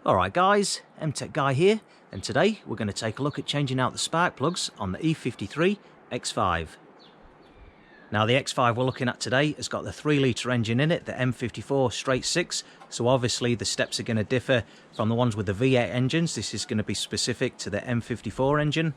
Alright guys, MTech Guy here, and today we're going to take a look at changing out the spark plugs on the E53 X5. Now the X5 we're looking at today has got the 3 litre engine in it, the M54 straight 6, so obviously the steps are going to differ from the ones with the V8 engines. This is going to be specific to the M54 engine.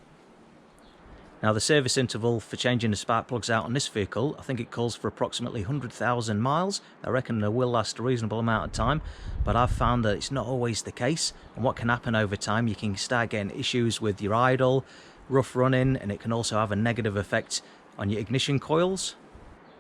Now the service interval for changing the spark plugs out on this vehicle, I think it calls for approximately 100,000 miles. I reckon it will last a reasonable amount of time, but I've found that it's not always the case, and what can happen over time, you can start getting issues with your idle, rough running, and it can also have a negative effect on your ignition coils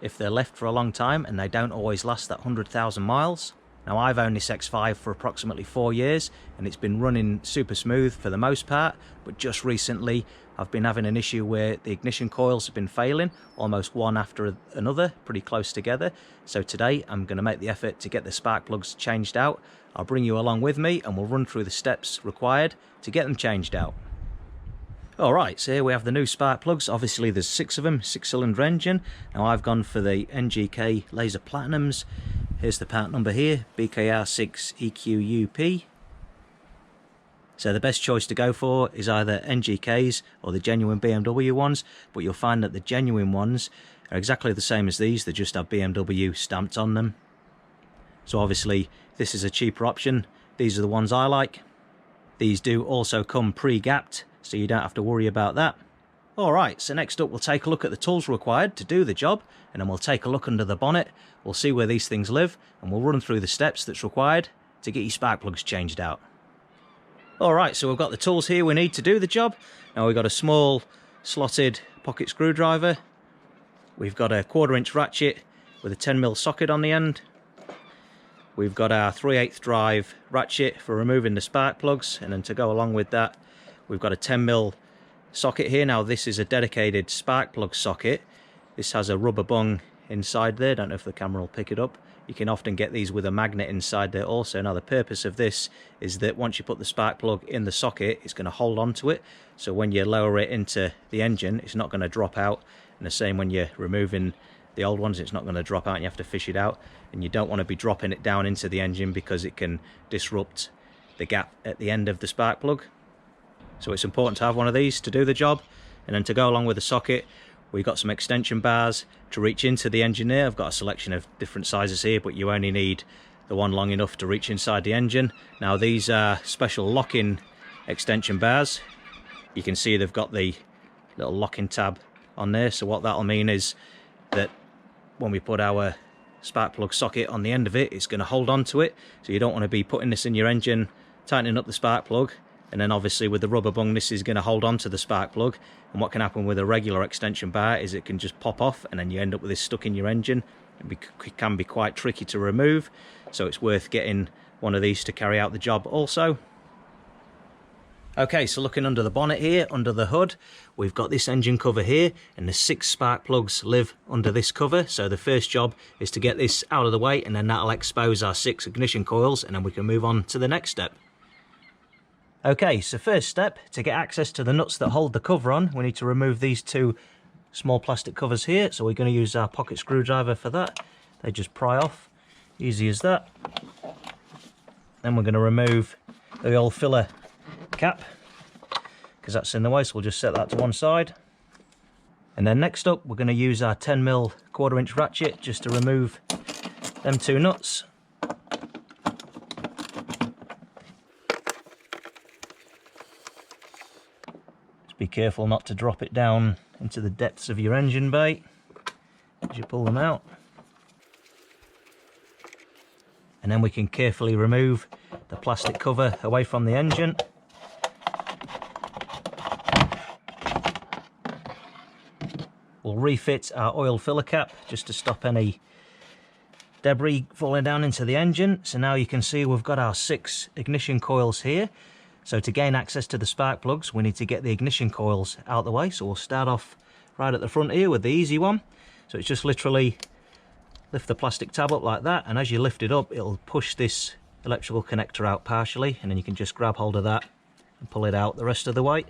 if they're left for a long time and they don't always last that 100,000 miles. Now I've owned this X5 for approximately 4 years and it's been running super smooth for the most part, but just recently I've been having an issue where the ignition coils have been failing, almost one after another, pretty close together. So today I'm going to make the effort to get the spark plugs changed out. I'll bring you along with me and we'll run through the steps required to get them changed out. Alright, so here we have the new spark plugs. Obviously there's 6 of them, 6-cylinder engine. Now I've gone for the NGK Laser Platinums. Here's the part number here, BKR6EQUP. So the best choice to go for is either NGKs or the genuine BMW ones, but you'll find that the genuine ones are exactly the same as these, they just have BMW stamped on them. So obviously this is a cheaper option. These are the ones I like. These do also come pre-gapped, so you don't have to worry about that. Alright, so next up we'll take a look at the tools required to do the job, and then we'll take a look under the bonnet, we'll see where these things live, and we'll run through the steps that's required to get your spark plugs changed out. Alright, so we've got the tools here we need to do the job. Now we've got a small slotted pocket screwdriver, we've got a 1/4 inch ratchet with a 10mm socket on the end, we've got our 3/8 drive ratchet for removing the spark plugs, and then to go along with that we've got a 10mm socket here. Now this is a dedicated spark plug socket. This has a rubber bung inside there, don't know if the camera will pick it up. You can often get these with a magnet inside there also. Now the purpose of this is that once you put the spark plug in the socket, it's going to hold on to it, so when you lower it into the engine it's not going to drop out, and the same when you're removing the old ones, it's not going to drop out and you have to fish it out, and you don't want to be dropping it down into the engine because it can disrupt the gap at the end of the spark plug. So it's important to have one of these to do the job. And then to go along with the socket, we've got some extension bars to reach into the engine there. I've got a selection of different sizes here, but you only need the one long enough to reach inside the engine. Now these are special locking extension bars. You can see they've got the little locking tab on there, so what that'll mean is that when we put our spark plug socket on the end of it, it's going to hold on to it. So you don't want to be putting this in your engine, tightening up the spark plug, and then obviously with the rubber bung this is going to hold on to the spark plug, and what can happen with a regular extension bar is it can just pop off and then you end up with this stuck in your engine. It can be quite tricky to remove, so it's worth getting one of these to carry out the job also. Okay, so looking under the bonnet here, under the hood, we've got this engine cover here, and the 6 spark plugs live under this cover. So the first job is to get this out of the way, and then that'll expose our 6 ignition coils, and then we can move on to the next step. Okay, so first step, to get access to the nuts that hold the cover on, we need to remove these 2 small plastic covers here. So we're going to use our pocket screwdriver for that. They just pry off, easy as that. Then we're going to remove the old filler cap, because that's in the way, so we'll just set that to one side. And then next up, we're going to use our 10mm 1/4 inch ratchet just to remove them 2 nuts. Be careful not to drop it down into the depths of your engine bay as you pull them out. And then we can carefully remove the plastic cover away from the engine. We'll refit our oil filler cap just to stop any debris falling down into the engine. So now you can see we've got our 6 ignition coils here. So to gain access to the spark plugs, we need to get the ignition coils out the way. So we'll start off right at the front here with the easy one. So it's just literally lift the plastic tab up like that, and as you lift it up, it'll push this electrical connector out partially, and then you can just grab hold of that and pull it out the rest of the way.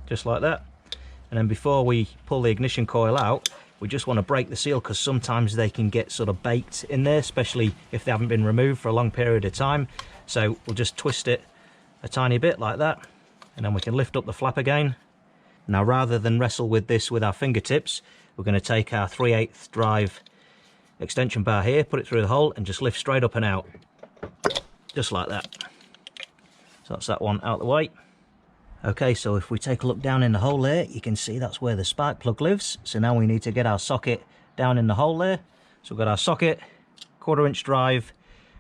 Just like that. And then before we pull the ignition coil out, we just want to break the seal because sometimes they can get sort of baked in there, especially if they haven't been removed for a long period of time. So we'll just twist it a tiny bit like that, and then we can lift up the flap again. Now, rather than wrestle with this with our fingertips, we're going to take our 3/8 drive extension bar here, put it through the hole, and just lift straight up and out, just like that. So that's that one out of the way. Okay, so if we take a look down in the hole there, you can see that's where the spark plug lives. So now we need to get our socket down in the hole there. So we've got our socket, 1/4 inch drive,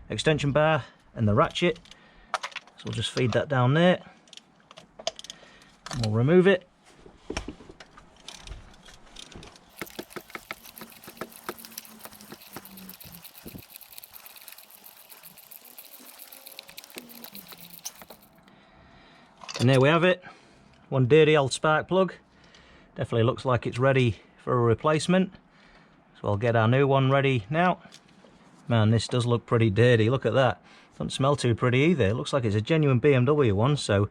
extension bar, and the ratchet. So we'll just feed that down there. And we'll remove it. And there we have it, one dirty old spark plug. Definitely looks like it's ready for a replacement. So I'll get our new one ready now. Man, this does look pretty dirty, look at that. Doesn't smell too pretty either. It looks like it's a genuine BMW one, so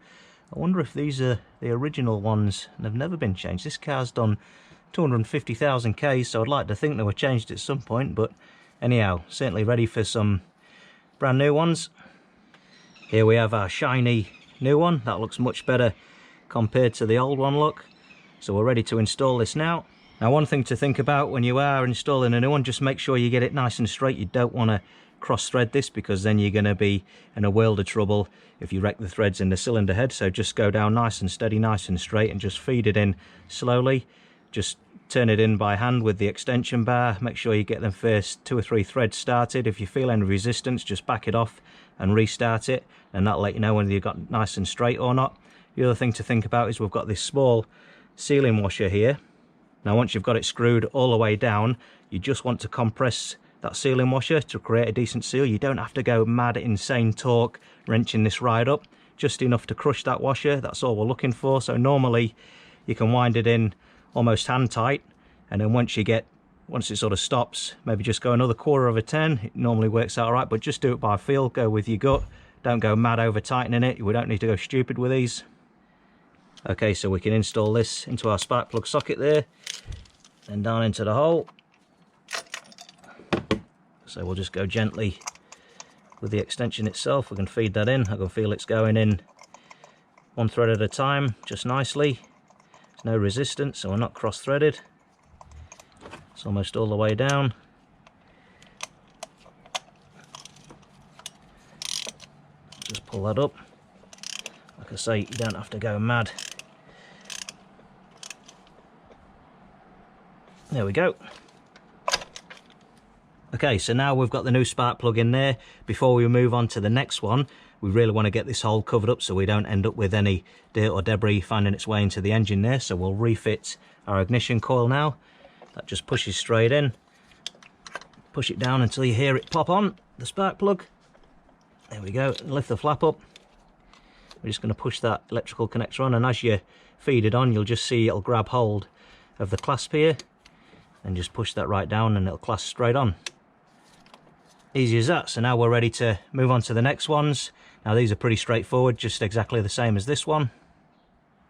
I wonder if these are the original ones and have never been changed. This car's done 250,000 Ks, so I'd like to think they were changed at some point, but anyhow, certainly ready for some brand new ones. Here we have our shiny new one. That looks much better compared to the old one look. So we're ready to install this now. Now, one thing to think about when you are installing a new one, just make sure you get it nice and straight. You don't want to cross thread this because then you're going to be in a world of trouble if you wreck the threads in the cylinder head. So just go down nice and steady, nice and straight, and just feed it in slowly. Just turn it in by hand with the extension bar. Make sure you get them first 2 or 3 threads started. If you feel any resistance, just back it off and restart it, and that'll let you know whether you've got nice and straight or not. The other thing to think about is we've got this small sealing washer here. Now, once you've got it screwed all the way down, you just want to compress that sealing washer to create a decent seal. You don't have to go mad, insane torque wrenching this right up, just enough to crush that washer. That's all we're looking for. So normally you can wind it in almost hand tight, and then once it sort of stops, maybe just go another 1/4 of a turn. It normally works out all right, but just do it by feel. Go with your gut. Don't go mad over tightening it. We don't need to go stupid with these. Okay, so we can install this into our spark plug socket there, and down into the hole. So we'll just go gently with the extension itself. We can feed that in. I can feel it's going in 1 thread at a time, just nicely. There's no resistance, so we're not cross-threaded. It's almost all the way down. Just pull that up. Like I say, you don't have to go mad. There we go. Okay, so now we've got the new spark plug in there. Before we move on to the next one, we really want to get this hole covered up so we don't end up with any dirt or debris finding its way into the engine there. So we'll refit our ignition coil now. That just pushes straight in. Push it down until you hear it pop on, the spark plug. There we go, lift the flap up. We're just going to push that electrical connector on, and as you feed it on, you'll just see it'll grab hold of the clasp here, and just push that right down and it'll clasp straight on. Easy as that. So now we're ready to move on to the next ones. Now these are pretty straightforward, just exactly the same as this one.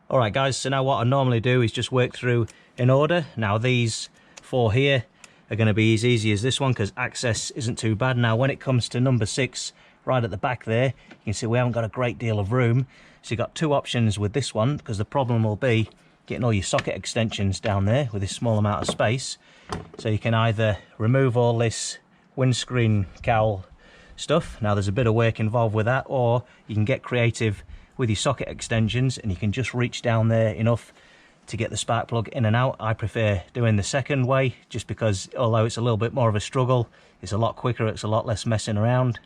Alright guys, so now what I normally do is just work through in order. Now these 4 here are going to be as easy as this one because access isn't too bad. Now when it comes to number 6, right at the back there, you can see we haven't got a great deal of room. So you've got 2 options with this one, because the problem will be getting all your socket extensions down there with this small amount of space. So you can either remove all this windscreen cowl stuff. Now there's a bit of work involved with that, or you can get creative with your socket extensions and you can just reach down there enough to get the spark plug in and out. I prefer doing the second way, just because although it's a little bit more of a struggle, it's a lot quicker, it's a lot less messing around.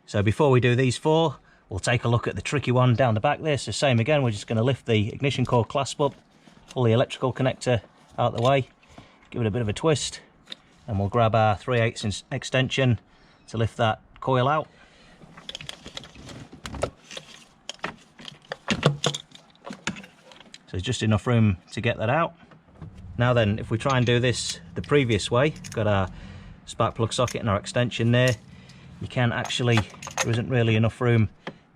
So before we do these 4, we'll take a look at the tricky one down the back there. So same again, we're just going to lift the ignition core clasp up, pull the electrical connector out the way, give it a bit of a twist, and we'll grab our 3/8 extension to lift that coil out. So there's just enough room to get that out. Now then, if we try and do this the previous way, we've got our spark plug socket and our extension there. You can actually, there isn't really enough room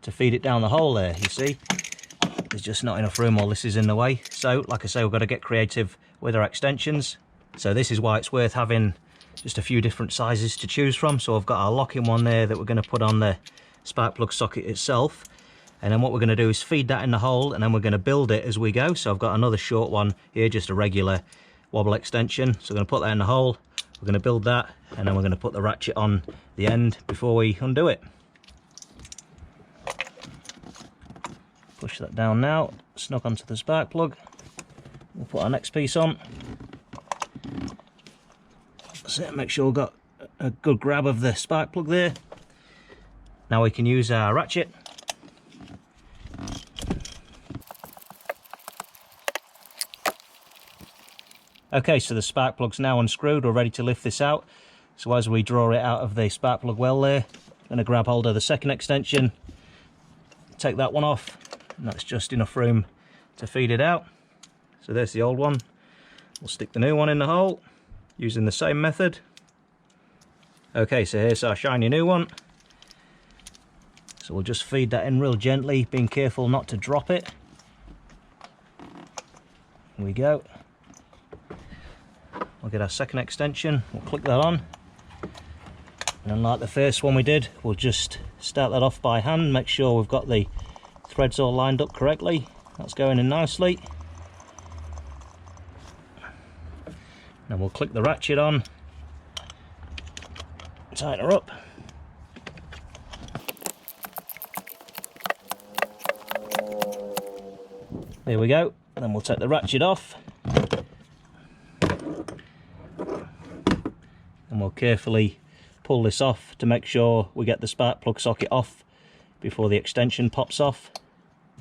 to feed it down the hole there, you see. There's just not enough room, all this is in the way. So, like I say, we've got to get creative with our extensions. So this is why it's worth having just a few different sizes to choose from. So I've got our locking one there that we're going to put on the spark plug socket itself, and then what we're going to do is feed that in the hole, and then we're going to build it as we go. So I've got another short one here, just a regular wobble extension. So we're going to put that in the hole, we're going to build that, and then we're going to put the ratchet on the end before we undo it. Push that down now, snug onto the spark plug. We'll put our next piece on. That's it, make sure we've got a good grab of the spark plug there. Now we can use our ratchet. Okay, so the spark plug's now unscrewed, we're ready to lift this out. So as we draw it out of the spark plug well there, I'm going to grab hold of the second extension, take that one off, and that's just enough room to feed it out. So there's the old one. We'll stick the new one in the hole using the same method. Okay, so here's our shiny new one. So we'll just feed that in real gently, being careful not to drop it. Here we go. We'll get our second extension, we'll click that on. And then like the first one we did, we'll just start that off by hand, make sure we've got the threads all lined up correctly. That's going in nicely. Then we'll click the ratchet on, tighten her up. There we go. Then we'll take the ratchet off. And we'll carefully pull this off to make sure we get the spark plug socket off before the extension pops off.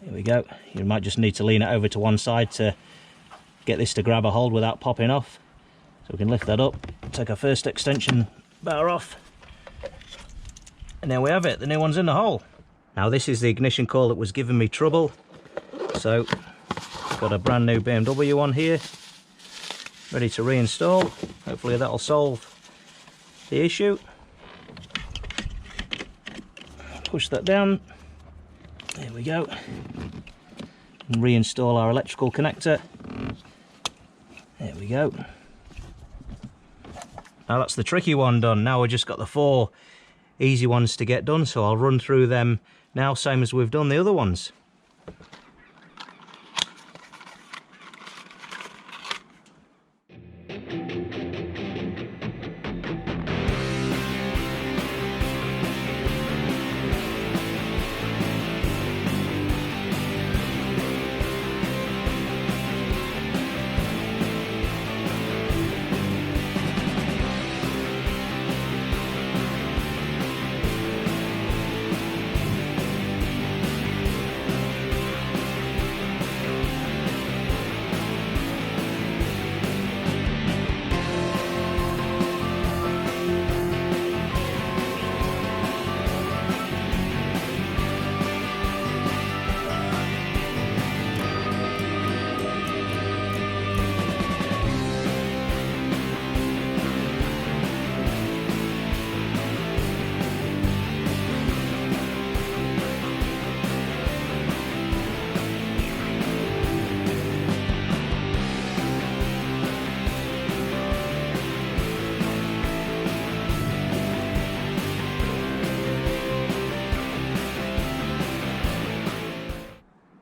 There we go. You might just need to lean it over to one side to get this to grab a hold without popping off. So we can lift that up, take our first extension bar off, and there we have it, the new one's in the hole. Now this is the ignition coil that was giving me trouble. So I've got a brand new BMW one here, ready to reinstall. Hopefully that'll solve the issue. Push that down, there we go, and reinstall our electrical connector. There we go. Now that's the tricky one done. Now we've just got the 4 easy ones to get done, so I'll run through them now, same as we've done the other ones.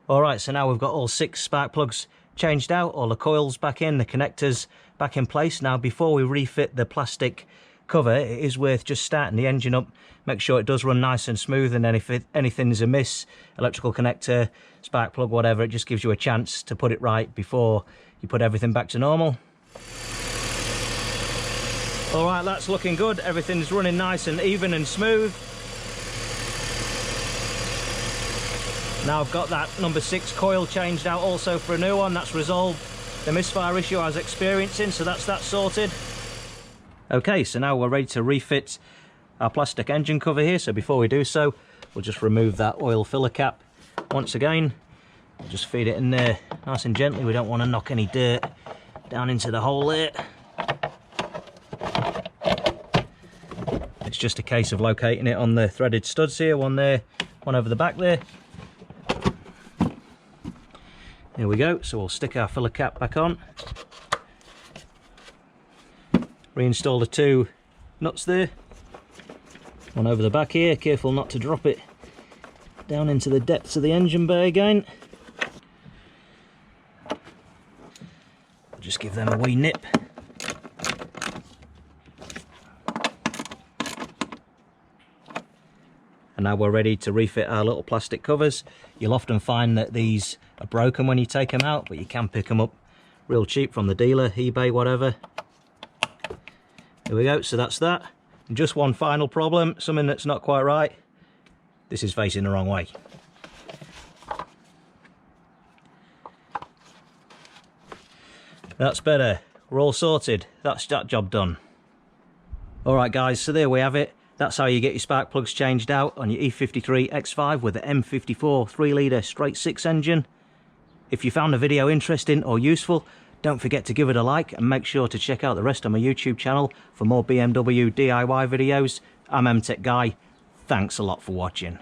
Alright, so now we've got all 6 spark plugs changed out, all the coils back in, the connectors back in place. Now before we refit the plastic cover, it is worth just starting the engine up, make sure it does run nice and smooth, and then if anything's amiss, electrical connector, spark plug, whatever, it just gives you a chance to put it right before you put everything back to normal. Alright, that's looking good, everything's running nice and even and smooth. Now I've got that number 6 coil changed out also for a new one. That's resolved the misfire issue I was experiencing, so that's that sorted. Okay, so now we're ready to refit our plastic engine cover here. So before we do so, we'll just remove that oil filler cap once again. Just feed it in there nice and gently. We don't want to knock any dirt down into the hole there. It's just a case of locating it on the threaded studs here, one there, one over the back there. There we go, so we'll stick our filler cap back on. Reinstall the 2 nuts there. One over the back here, careful not to drop it down into the depths of the engine bay again. Just give them a wee nip. And now we're ready to refit our little plastic covers. You'll often find that these are broken when you take them out, but you can pick them up real cheap from the dealer, eBay, whatever. There we go, so that's that. And just one final problem, something that's not quite right. This is facing the wrong way. That's better. We're all sorted. That's that job done. Alright guys, so there we have it. That's how you get your spark plugs changed out on your E53 X5 with the M54 3-litre straight 6 engine. If you found the video interesting or useful, don't forget to give it a like and make sure to check out the rest of my YouTube channel for more BMW DIY videos. I'm MTech Guy. Thanks a lot for watching.